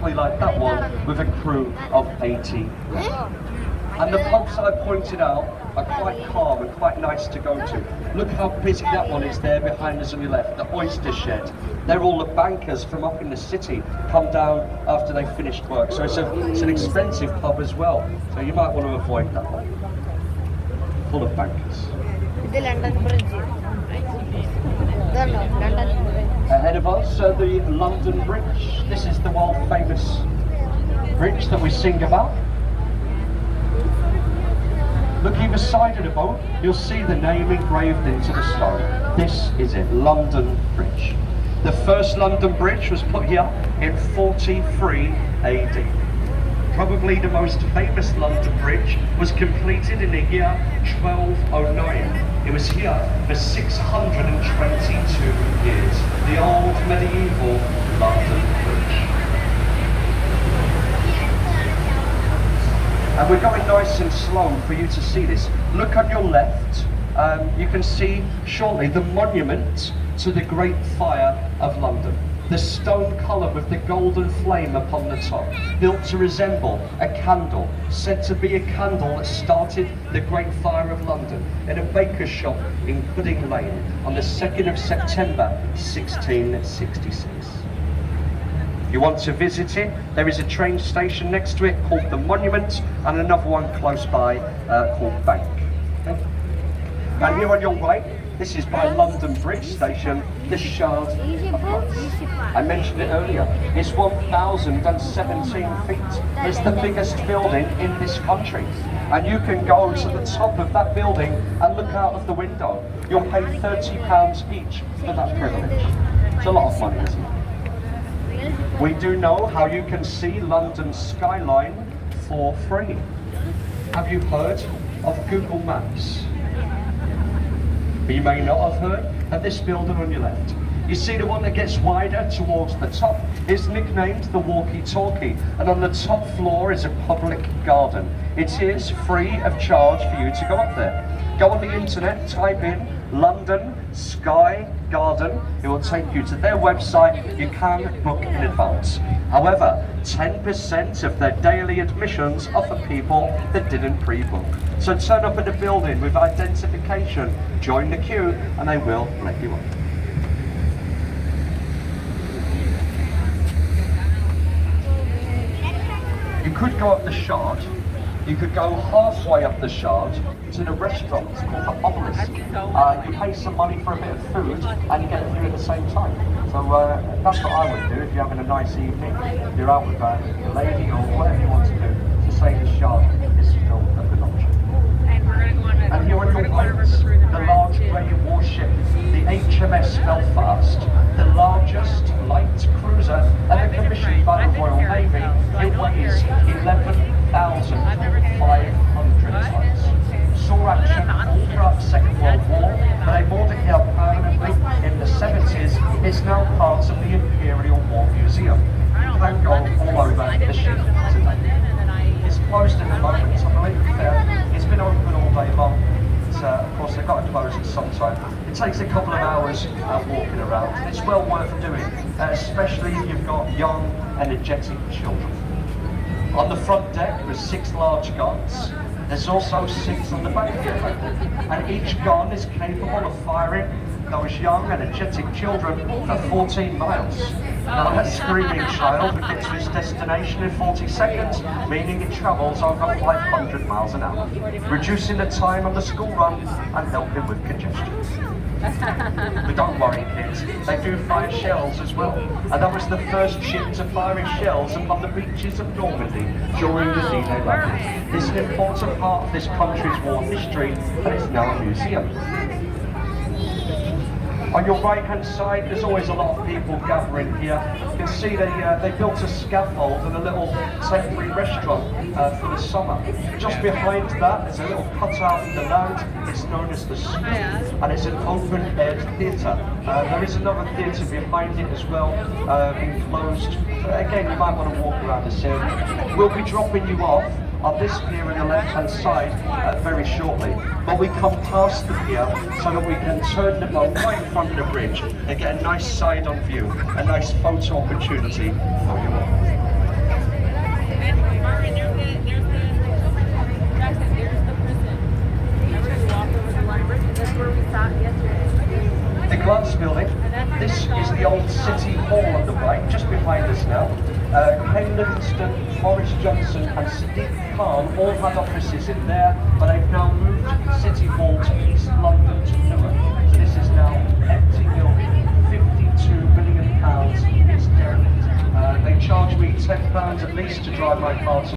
exactly like that one with a crew of 80 men. And the pubs that I pointed out are quite calm and quite nice to go to. Look how busy that one is there behind us on your left, the Oyster Shed. They're all the bankers from up in the city come down after they've finished work. So it's an expensive pub as well. So you might want to avoid that one. Full of bankers. The London Bridge. Ahead of us, the London Bridge. This is the world famous bridge that we sing about. Look either side of the boat, you'll see the name engraved into the stone. This is it, London Bridge. The first London Bridge was put here in 43 AD. Probably the most famous London Bridge was completed in the year 1209. It was here for 622 years. The old medieval London Bridge. And we're going nice and slow for you to see this. Look on your left, you can see shortly the monument to the Great Fire of London. The stone column with the golden flame upon the top, built to resemble a candle, said to be a candle that started the Great Fire of London in a baker's shop in Pudding Lane on the 2nd of September 1666. You want to visit it, there is a train station next to it called the Monument and another one close by called Bank. Okay. And here on your right, this is by London Bridge Station, the Shard of Glass. I mentioned it earlier, it's 1,017 feet. It's the biggest building in this country. And you can go to the top of that building and look out of the window. You'll pay £30 each for that privilege. It's a lot of money, isn't it? We do know how you can see London skyline for free. Have you heard of Google Maps? You may not have heard of this building on your left. You see the one that gets wider towards the top is nicknamed the walkie-talkie, and on the top floor is a public garden. It is free of charge for you to go up there. Go on the internet, type in London Sky Garden. It will take you to their website. You can book in advance. However, 10% of their daily admissions are for people that didn't pre-book. So turn up at the building with identification, join the queue, and they will let you up. You could go up the Shard. You could go halfway up the Shard to the restaurant called the Obelisk. You pay some money for a bit of food and you get a view at the same time. So that's what I would do if you're having a nice evening. You're out with your lady or whatever you want to do to say the Shard is still a good option. And here on your right, the large grey warship, the HMS Belfast, the largest light cruiser ever commissioned by the Royal Navy. It weighs 11,500 tons. Saw action all throughout the Second World War, but they moored it here permanently in the 70s. It's now part of the Imperial War Museum. You can go all over the ship today. It's closed at the moment, I believe. It's been open all day long. Of course, they've got to close at some time. It takes a couple of hours walking around, and it's well worth doing, especially if you've got young, energetic children. On the front there is 6 large guns. There's also 6 on the back here, and each gun is capable of firing those young, energetic children for 14 miles. Now that screaming child would get to its destination in 40 seconds, meaning it travels over 500 miles an hour, reducing the time on the school run and helping with congestion. But don't worry, kids, they do fire shells as well. And that was the first ship to fire shells upon the beaches of Normandy during the D-Day landing. It's an important part of this country's war history, and it's now a museum. On your right-hand side, there's always a lot of people gathering here. You can see they built a scaffold and a little temporary restaurant for the summer. Just behind that, there's a little cutout in the land. It's known as the Smith, and it's an open-air theatre. There is another theatre behind it as well, enclosed. Again, you might want to walk around this area. We'll be dropping you off on this pier on the left-hand side very shortly. But we come past the pier so that we can turn the boat right in front of the bridge and get a nice side-on view, a nice photo opportunity for you all. glass building. This is the old City Hall on the right, just behind us now. Ken Livingstone, Boris Johnson and Sadiq Khan all had offices in there, but they've now moved City Hall to East London to Newark. So this is now empty building, £52 million, it's derelict. They charge me £10 at least to drive my car to